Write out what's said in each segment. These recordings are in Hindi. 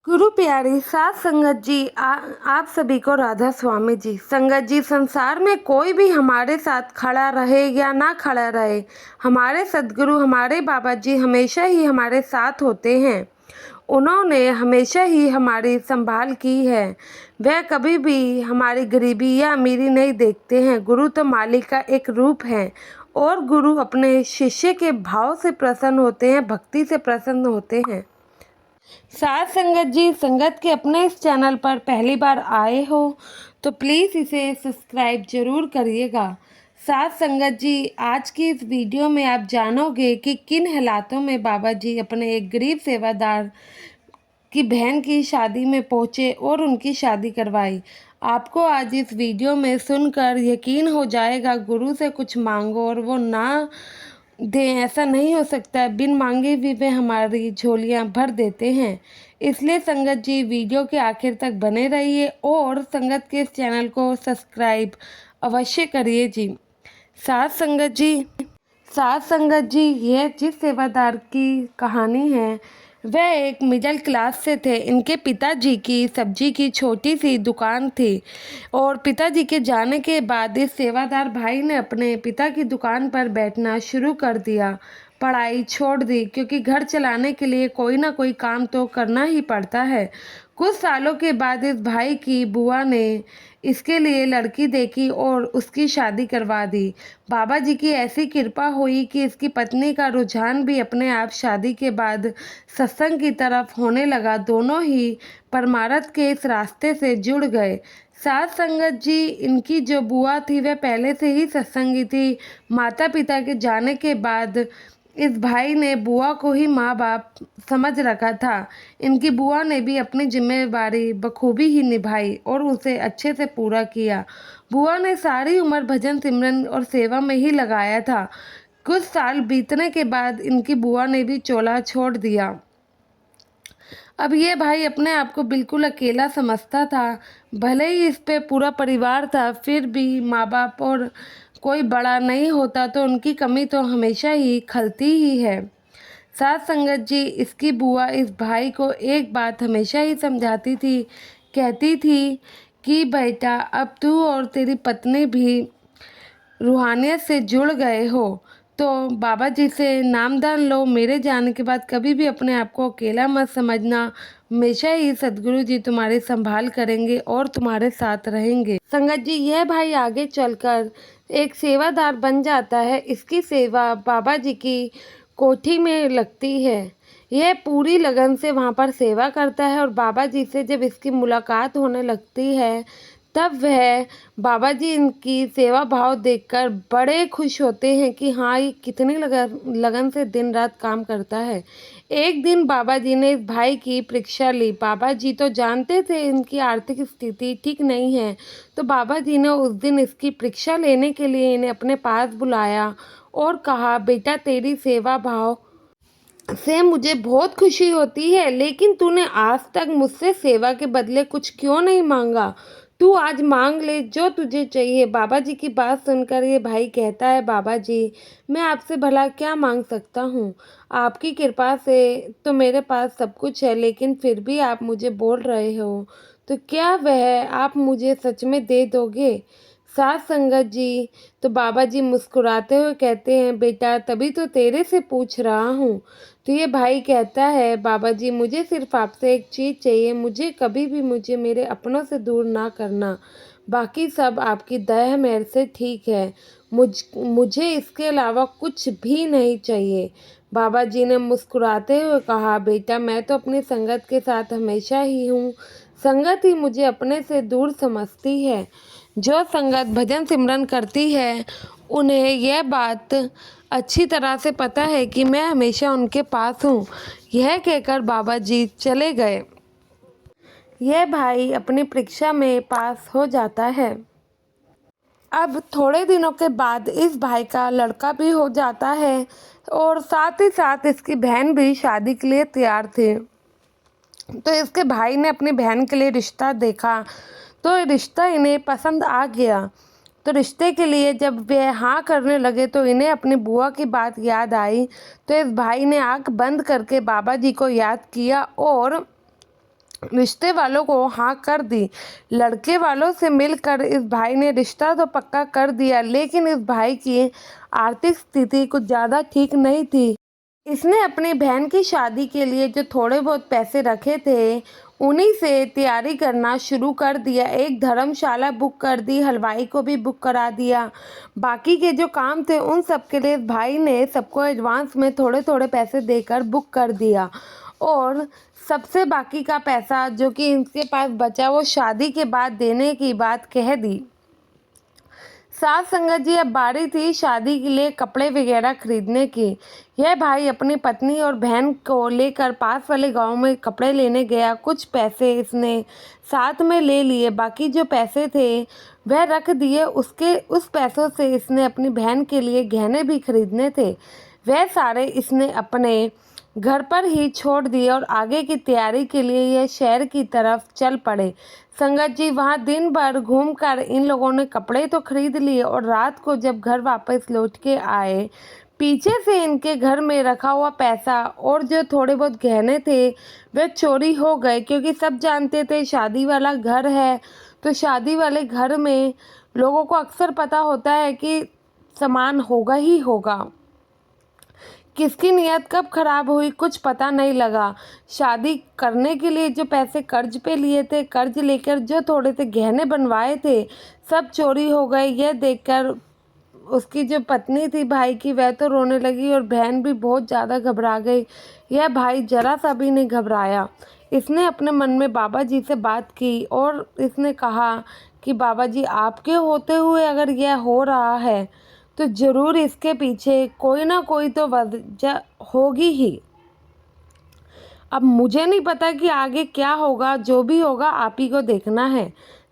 गुरु प्यारी सात संगत जी आप सभी को राधा स्वामी जी। संगत जी, संसार में कोई भी हमारे साथ खड़ा रहे या ना खड़ा रहे, हमारे सद्गुरु हमारे बाबा जी हमेशा ही हमारे साथ होते हैं। उन्होंने हमेशा ही हमारी संभाल की है। वह कभी भी हमारी गरीबी या अमीरी नहीं देखते हैं। गुरु तो मालिक का एक रूप है और गुरु अपने शिष्य के भाव से प्रसन्न होते हैं, भक्ति से प्रसन्न होते हैं। साथ संगत जी, संगत के अपने इस चैनल पर पहली बार आए हो तो प्लीज़ इसे सब्सक्राइब जरूर करिएगा। साथ संगत जी, आज की इस वीडियो में आप जानोगे कि किन हालातों में बाबा जी अपने एक गरीब सेवादार की बहन की शादी में पहुंचे और उनकी शादी करवाई। आपको आज इस वीडियो में सुनकर यकीन हो जाएगा, गुरु से कुछ मांगो और वो ना दें, ऐसा नहीं हो सकता। बिन मांगे भी वे हमारी झोलियां भर देते हैं। इसलिए संगत जी, वीडियो के आखिर तक बने रहिए और संगत के इस चैनल को सब्सक्राइब अवश्य करिए जी। साथ संगत जी, यह जिस सेवादार की कहानी है वह एक मिडिल क्लास से थे। इनके पिताजी की सब्जी की छोटी सी दुकान थी और पिताजी के जाने के बाद इस सेवादार भाई ने अपने पिता की दुकान पर बैठना शुरू कर दिया। पढ़ाई छोड़ दी क्योंकि घर चलाने के लिए कोई ना कोई काम तो करना ही पड़ता है। कुछ सालों के बाद इस भाई की बुआ ने इसके लिए लड़की देखी और उसकी शादी करवा दी। बाबा जी की ऐसी कृपा हुई कि इसकी पत्नी का रुझान भी अपने आप शादी के बाद सत्संग की तरफ होने लगा। दोनों ही परमार्थ के इस रास्ते से जुड़ गए। साथ संगत जी, इनकी जो बुआ थी वह पहले से ही सत्संगी थी। माता पिता के जाने के बाद इस भाई ने बुआ को ही माँ बाप समझ रखा था। इनकी बुआ ने भी अपनी जिम्मेदारी बखूबी ही निभाई और उसे अच्छे से पूरा किया। बुआ ने सारी उम्र भजन सिमरन और सेवा में ही लगाया था। कुछ साल बीतने के बाद इनकी बुआ ने भी चोला छोड़ दिया। अब ये भाई अपने आप को बिल्कुल अकेला समझता था। भले ही इस पे पूरा परिवार था, फिर भी माँ बाप और कोई बड़ा नहीं होता तो उनकी कमी तो हमेशा ही खलती ही है। साथ संगत जी, इसकी बुआ इस भाई को एक बात हमेशा ही समझाती थी। कहती थी कि बेटा, अब तू और तेरी पत्नी भी रूहानियत से जुड़ गए हो तो बाबा जी से नामदान लो। मेरे जाने के बाद कभी भी अपने आप को अकेला मत समझना। हमेशा ही सद्गुरु जी तुम्हारी संभाल करेंगे और तुम्हारे साथ रहेंगे। संगत जी, यह भाई आगे चलकर एक सेवादार बन जाता है। इसकी सेवा बाबा जी की कोठी में लगती है। यह पूरी लगन से वहाँ पर सेवा करता है और बाबा जी से जब इसकी मुलाकात होने लगती है तब वह बाबा जी इनकी सेवा भाव देखकर बड़े खुश होते हैं कि हाँ, ये कितनी लगन से दिन रात काम करता है। एक दिन बाबा जी ने इस भाई की परीक्षा ली। बाबा जी तो जानते थे इनकी आर्थिक स्थिति ठीक नहीं है, तो बाबा जी ने उस दिन इसकी परीक्षा लेने के लिए इन्हें अपने पास बुलाया और कहा, बेटा, तेरी सेवा भाव से मुझे बहुत खुशी होती है, लेकिन तूने आज तक मुझसे सेवा के बदले कुछ क्यों नहीं मांगा? तू आज मांग ले जो तुझे चाहिए। बाबा जी की बात सुनकर ये भाई कहता है, बाबा जी, मैं आपसे भला क्या मांग सकता हूँ? आपकी कृपा से तो मेरे पास सब कुछ है, लेकिन फिर भी आप मुझे बोल रहे हो, तो क्या वह आप मुझे सच में दे दोगे? साथ संगत जी, तो बाबा जी मुस्कुराते हुए कहते हैं, बेटा, तभी तो तेरे से पूछ रहा हूँ। तो ये भाई कहता है, बाबा जी, मुझे सिर्फ आपसे एक चीज़ चाहिए। मुझे कभी भी मुझे मेरे अपनों से दूर ना करना। बाकी सब आपकी दया मेरे से ठीक है। मुझे इसके अलावा कुछ भी नहीं चाहिए। बाबा जी ने मुस्कुराते हुए कहा, बेटा, मैं तो अपनी संगत के साथ हमेशा ही हूँ। संगत ही मुझे अपने से दूर समझती है। जो संगत भजन सिमरन करती है उन्हें यह बात अच्छी तरह से पता है कि मैं हमेशा उनके पास हूँ। यह कहकर बाबा जी चले गए। यह भाई अपनी परीक्षा में पास हो जाता है। अब थोड़े दिनों के बाद इस भाई का लड़का भी हो जाता है और साथ ही साथ इसकी बहन भी शादी के लिए तैयार थी। तो इसके भाई ने अपनी बहन के लिए रिश्ता देखा तो रिश्ता इन्हें पसंद आ गया। तो रिश्ते के लिए जब वे हाँ करने लगे तो इन्हें अपनी बुआ की बात याद आई। तो इस भाई ने आंख बंद करके बाबा जी को याद किया और रिश्ते वालों को हाँ कर दी। लड़के वालों से मिलकर इस भाई ने रिश्ता तो पक्का कर दिया, लेकिन इस भाई की आर्थिक स्थिति कुछ ज़्यादा ठीक नहीं थी। इसने अपनी बहन की शादी के लिए जो थोड़े बहुत पैसे रखे थे, उन्हीं से तैयारी करना शुरू कर दिया। एक धर्मशाला बुक कर दी, हलवाई को भी बुक करा दिया। बाकी के जो काम थे उन सब के लिए भाई ने सबको एडवांस में थोड़े थोड़े पैसे देकर बुक कर दिया, और सबसे बाकी का पैसा जो कि इनके पास बचा वो शादी के बाद देने की बात कह दी। साथ संगत जी, अब बारी थी शादी के लिए कपड़े वगैरह खरीदने की। यह भाई अपनी पत्नी और बहन को लेकर पास वाले गांव में कपड़े लेने गया। कुछ पैसे इसने साथ में ले लिए, बाकी जो पैसे थे वह रख दिए। उस पैसों से इसने अपनी बहन के लिए गहने भी खरीदने थे, वह सारे इसने अपने घर पर ही छोड़ दिए और आगे की तैयारी के लिए यह शहर की तरफ चल पड़े। संगत जी, वहाँ दिन भर घूमकर इन लोगों ने कपड़े तो खरीद लिए, और रात को जब घर वापस लौट के आए, पीछे से इनके घर में रखा हुआ पैसा और जो थोड़े बहुत गहने थे वे चोरी हो गए। क्योंकि सब जानते थे शादी वाला घर है, तो शादी वाले घर में लोगों को अक्सर पता होता है कि सामान होगा ही होगा। किसकी नीयत कब खराब हुई कुछ पता नहीं लगा। शादी करने के लिए जो पैसे कर्ज पे लिए थे, कर्ज लेकर जो थोड़े से गहने बनवाए थे, सब चोरी हो गए। यह देखकर उसकी जो पत्नी थी भाई की, वह तो रोने लगी और बहन भी बहुत ज़्यादा घबरा गई। यह भाई जरा सा भी नहीं घबराया। इसने अपने मन में बाबा जी से बात की और इसने कहा कि बाबा जी, आपके होते हुए अगर यह हो रहा है तो ज़रूर इसके पीछे कोई ना कोई तो वजह होगी ही। अब मुझे नहीं पता कि आगे क्या होगा, जो भी होगा आप ही को देखना है।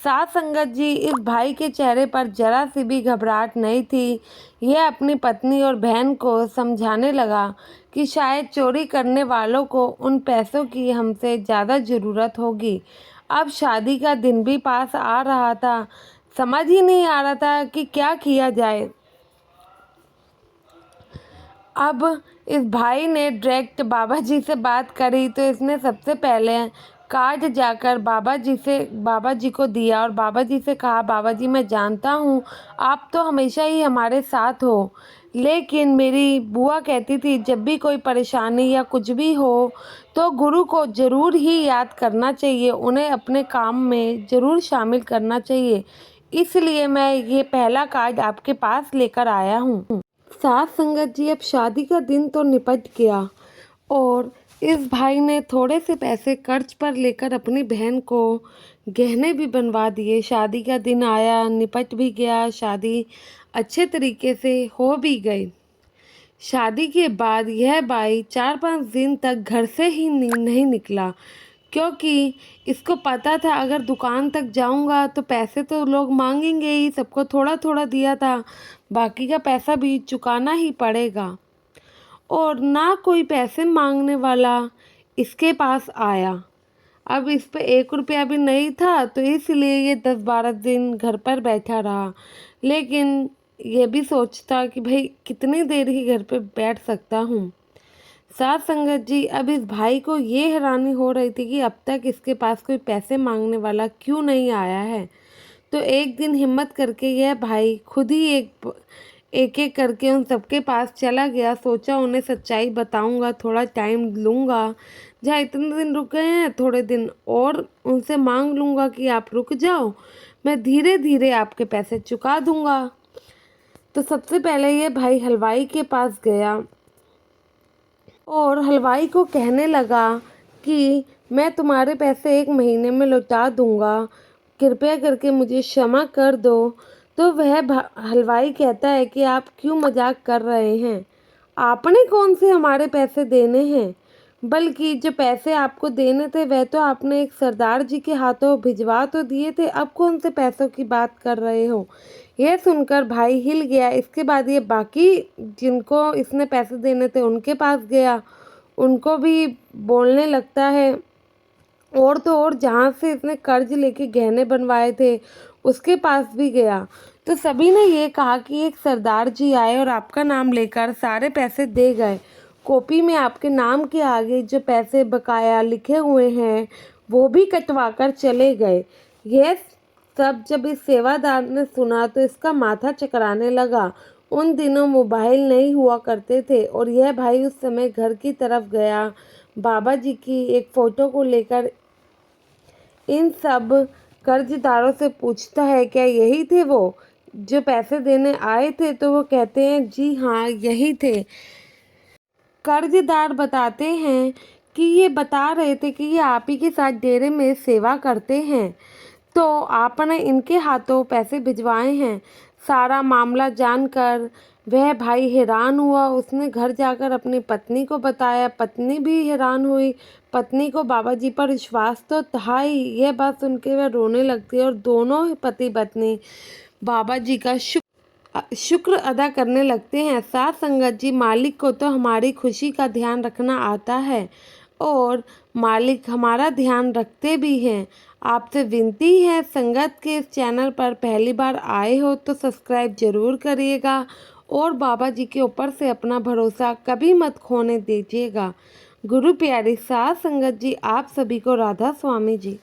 साथ संगत जी, इस भाई के चेहरे पर जरा सी भी घबराहट नहीं थी। यह अपनी पत्नी और बहन को समझाने लगा कि शायद चोरी करने वालों को उन पैसों की हमसे ज़्यादा ज़रूरत होगी। अब शादी का दिन भी पास आ रहा था, समझ ही नहीं आ रहा था कि क्या किया जाए। अब इस भाई ने डायरेक्ट बाबा जी से बात करी, तो इसने सबसे पहले कार्ड जाकर बाबा जी को दिया और बाबा जी से कहा, बाबा जी, मैं जानता हूँ आप तो हमेशा ही हमारे साथ हो, लेकिन मेरी बुआ कहती थी जब भी कोई परेशानी या कुछ भी हो तो गुरु को ज़रूर ही याद करना चाहिए, उन्हें अपने काम में ज़रूर शामिल करना चाहिए, इसलिए मैं ये पहला कार्ड आपके पास लेकर आया हूँ। साथ संगत जी, अब शादी का दिन तो निपट गया और इस भाई ने थोड़े से पैसे कर्ज पर लेकर अपनी बहन को गहने भी बनवा दिए। शादी का दिन आया, निपट भी गया, शादी अच्छे तरीके से हो भी गई। शादी के बाद यह भाई 4-5 दिन तक घर से ही नहीं निकला, क्योंकि इसको पता था अगर दुकान तक जाऊंगा तो पैसे तो लोग मांगेंगे ही, सबको थोड़ा थोड़ा दिया था, बाकी का पैसा भी चुकाना ही पड़ेगा। और ना कोई पैसे मांगने वाला इसके पास आया। अब इस पे 1 रुपया भी नहीं था, तो इसलिए ये 10-12 दिन घर पर बैठा रहा। लेकिन ये भी सोचता कि भाई कितनी देर ही घर पे बैठ सकता हूँ। साथ संगत जी, अब इस भाई को ये हैरानी हो रही थी कि अब तक इसके पास कोई पैसे मांगने वाला क्यों नहीं आया है। तो एक दिन हिम्मत करके यह भाई खुद ही एक एक करके उन सबके पास चला गया। सोचा उन्हें सच्चाई बताऊंगा, थोड़ा टाइम लूँगा, जहाँ इतने दिन रुक गए हैं थोड़े दिन और उनसे मांग लूँगा कि आप रुक जाओ, मैं धीरे धीरे आपके पैसे चुका दूँगा। तो सबसे पहले ये भाई हलवाई के पास गया और हलवाई को कहने लगा कि मैं तुम्हारे पैसे 1 महीने में लौटा दूँगा, कृपया करके मुझे क्षमा कर दो। तो वह हलवाई कहता है कि आप क्यों मजाक कर रहे हैं, आपने कौन से हमारे पैसे देने हैं, बल्कि जो पैसे आपको देने थे वह तो आपने एक सरदार जी के हाथों भिजवा तो दिए थे, अब कौन से पैसों की बात कर रहे हो। यह सुनकर भाई हिल गया। इसके बाद ये बाकी जिनको इसने पैसे देने थे उनके पास गया, उनको भी बोलने लगता है, और तो और जहाँ से इसने कर्ज लेके गहने बनवाए थे उसके पास भी गया। तो सभी ने ये कहा कि एक सरदार जी आए और आपका नाम लेकर सारे पैसे दे गए। कॉपी में आपके नाम के आगे जो पैसे बकाया लिखे हुए हैं वो भी कटवा कर चले गए। यह सब जब इस सेवादार ने सुना तो इसका माथा चकराने लगा। उन दिनों मोबाइल नहीं हुआ करते थे और यह भाई उस समय घर की तरफ गया। बाबा जी की एक फ़ोटो को लेकर इन सब कर्जदारों से पूछता है, क्या यही थे वो जो पैसे देने आए थे? तो वो कहते हैं, जी हाँ, यही थे। कर्जदार बताते हैं कि ये बता रहे थे कि ये आप ही के साथ डेरे में सेवा करते हैं, तो आपने इनके हाथों पैसे भिजवाए हैं। सारा मामला जानकर वह भाई हैरान हुआ। उसने घर जाकर अपनी पत्नी को बताया। पत्नी भी हैरान हुई। पत्नी को बाबा जी पर विश्वास तो था ही। यह बात सुन के वह रोने लगती है और दोनों ही पति पत्नी बाबा जी का शुक्र अदा करने लगते हैं। साथ संगत जी, मालिक को तो हमारी खुशी का ध्यान रखना आता है और मालिक हमारा ध्यान रखते भी हैं। आपसे विनती है, संगत के इस चैनल पर पहली बार आए हो तो सब्सक्राइब जरूर करिएगा और बाबा जी के ऊपर से अपना भरोसा कभी मत खोने दीजिएगा। गुरु प्यारी साथ संगत जी, आप सभी को राधा स्वामी जी।